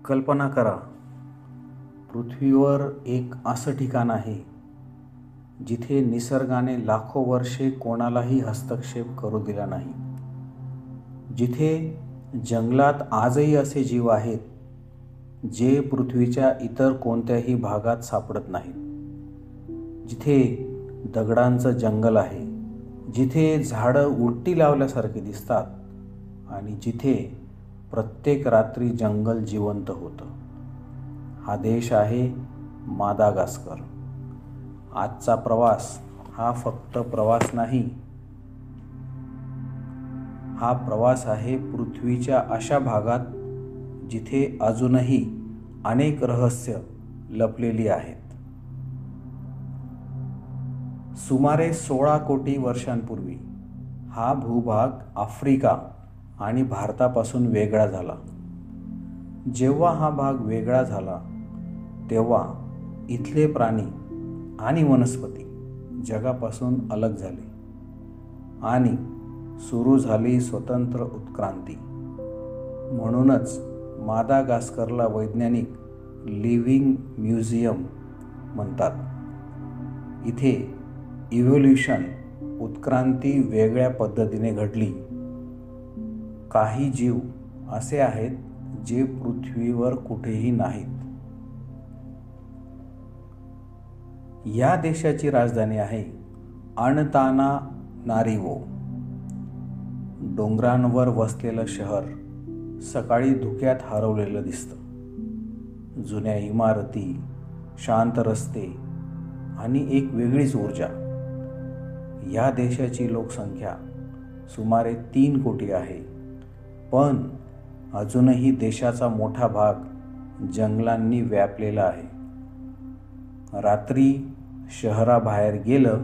कल्पना करा, पृथ्वीवर एक असं ठिकाण आहे जिथे निसर्गाने लाखो वर्षे कोणालाही हस्तक्षेप करू दिला नाही. जिथे जंगलात आजही असे जीव आहेत जे पृथ्वीच्या इतर कोणत्याही भागात सापडत नाहीत. जिथे दगडांचं जंगल आहे, जिथे झाडं उलटी लावल्यासारखी दिसतात आणि जिथे प्रत्येक रात्री जंगल जिवंत होतं. हा देश आहे मादागास्कर. आजचा प्रवास हा फक्त प्रवास नाही, हा प्रवास आहे पृथ्वीच्या अशा भागात जिथे अजूनही अनेक रहस्य लपलेली आहेत. सुमारे 16 कोटी वर्षांपूर्वी हा भूभाग आफ्रिका आणि भारतापासून वेगळा झाला. जेव्हा हा भाग वेगळा झाला तेव्हा इथले प्राणी आणि वनस्पती जगापासून अलग झाले आणि सुरू झाली स्वतंत्र उत्क्रांती. म्हणूनच मादागास्करला वैज्ञानिक लिव्हिंग म्युझियम म्हणतात. इथे इव्होल्यूशन, उत्क्रांती वेगळ्या पद्धतीने घडली. काही जीव असे आहेत जे पृथ्वीवर कुठेही नाहीत. या देशाची राजधानी आहे अनतानानारिवो. डोंगरांवर वसलेलं शहर सकाळी धुक्यात हरवलेलं दिसतं. जुन्या इमारती, शांत रस्ते आणि एक वेगळीच ऊर्जा. या देशाची लोकसंख्या सुमारे 3 कोटी आहे, पण अजूनही देशाचा मोठा भाग जंगलांनी व्यापलेला आहे. रात्री शहराबाहेर गेलं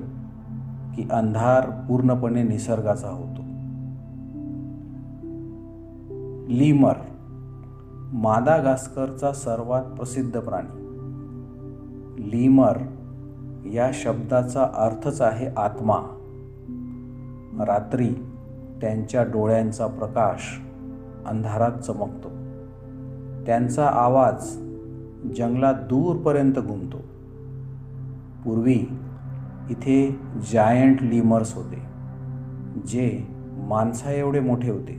की अंधार पूर्णपणे निसर्गाचा होतो. लीमर, मादागास्करचा सर्वात प्रसिद्ध प्राणी. लीमर या शब्दाचा अर्थच आहे आत्मा. रात्री त्यांच्या डोळ्यांचा प्रकाश अंधारात चमकतो. त्यांचा आवाज जंगलात दूरपर्यंत घुमतो. पूर्वी इथे जायंट लीमर्स होते जे माणसा एवढे मोठे होते.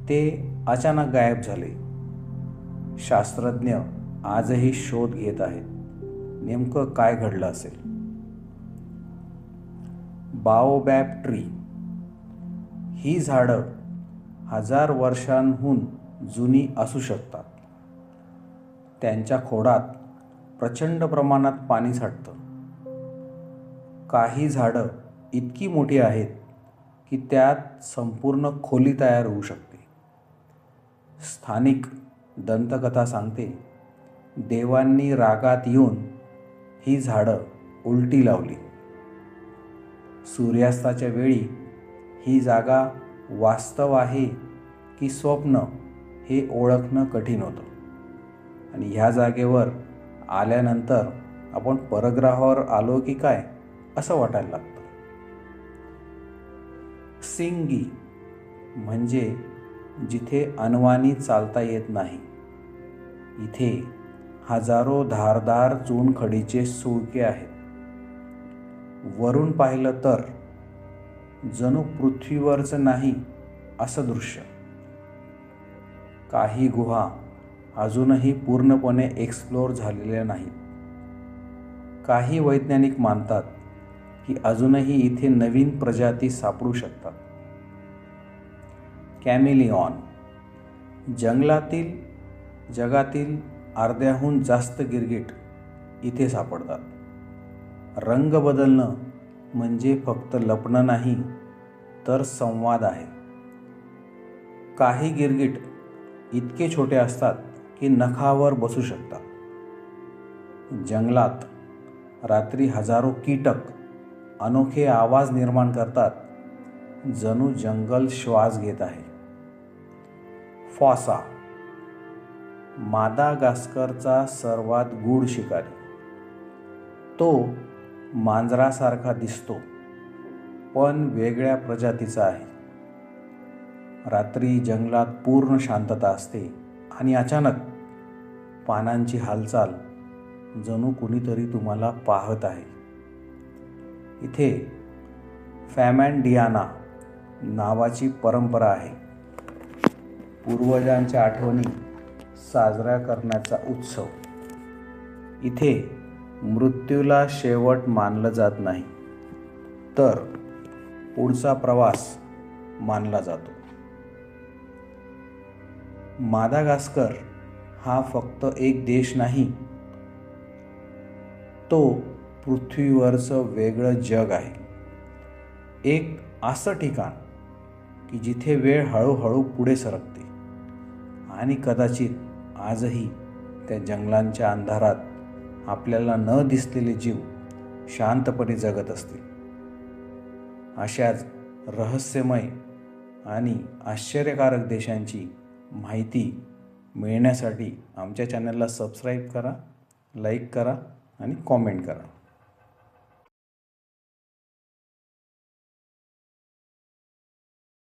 ते अचानक गायब झाले. शास्त्रज्ञ आजही शोध घेत आहेत, नेमकं काय घडलं असेल. बाओबॅब ट्री ही झाडं 1000 वर्षांहून जुनी असू शकतात. त्यांच्या खोडात प्रचंड प्रमाणात पाणी साठतं. काही झाडं इतकी मोठी आहेत की त्यात संपूर्ण खोली तयार होऊ शकते. स्थानिक दंतकथा सांगते, देवांनी रागात येऊन ही झाडं उलटी लावली. सूर्यास्ताच्या वेळी ही जागा वास्तव आहे की स्वप्न हे ओळखणं कठीण होतं. आणि ह्या जागेवर आल्यानंतर आपण परग्रहावर आलो की काय असं वाटायला लागतं. सिंगी म्हणजे जिथे अनवाणी चालता येत नाही. इथे हजारो धारदार चुनखडीचे सुळके आहेत. वरून पाहिलं तर जणू पृथ्वीवरचं नाही असं दृश्य. काही गुहा अजूनही पूर्णपणे एक्सप्लोर झालेल्या नाहीत. काही वैज्ञानिक मानतात की अजूनही इथे नवीन प्रजाती सापडू शकतात. कॅमेलिऑन, जगातील अर्ध्याहून जास्त गिरगिट इथे सापडतात. रंग बदलणं म्हणजे फक्त लपणं नाही, तर संवाद आहे. काही गिरगिट इतके छोटे असतात की नखावर बसू शकतात. जंगलात रात्री हजारो कीटक अनोखे आवाज निर्माण करतात, जणू जंगल श्वास घेत आहे. फॉसा, मादागास्करचा सर्वात गूढ शिकारी. तो मांजरासारखा दिसतो पण वेगळ्या प्रजातीचा आहे. रात्री जंगलात पूर्ण शांतता असते आणि अचानक पानांची हालचाल जणू कुणीतरी तुम्हाला पाहत आहे. इथे फॅमॅन्डियाना नावाची परंपरा आहे. पूर्वजांच्या आठवणी साजरा करण्याचा उत्सव. इथे मृत्यूला शेवट मानलं जात नाही, तर पुढचा प्रवास मानला जातो. मादागास्कर हा फक्त एक देश नाही, तो पृथ्वीवरचं वेगळं जग आहे. एक असं ठिकाण की जिथे वेळ हळूहळू पुढे सरकते आणि कदाचित आजही त्या जंगलांच्या अंधारात आपल्याला न दिसलेले जीव शांतपणे जगत असतील. अशाच रहस्यमय आणि आश्चर्यकारक देशांची माहिती मिळण्यासाठी आमच्या चॅनलला सबस्क्राईब करा, लाईक करा आणि कॉमेंट करा.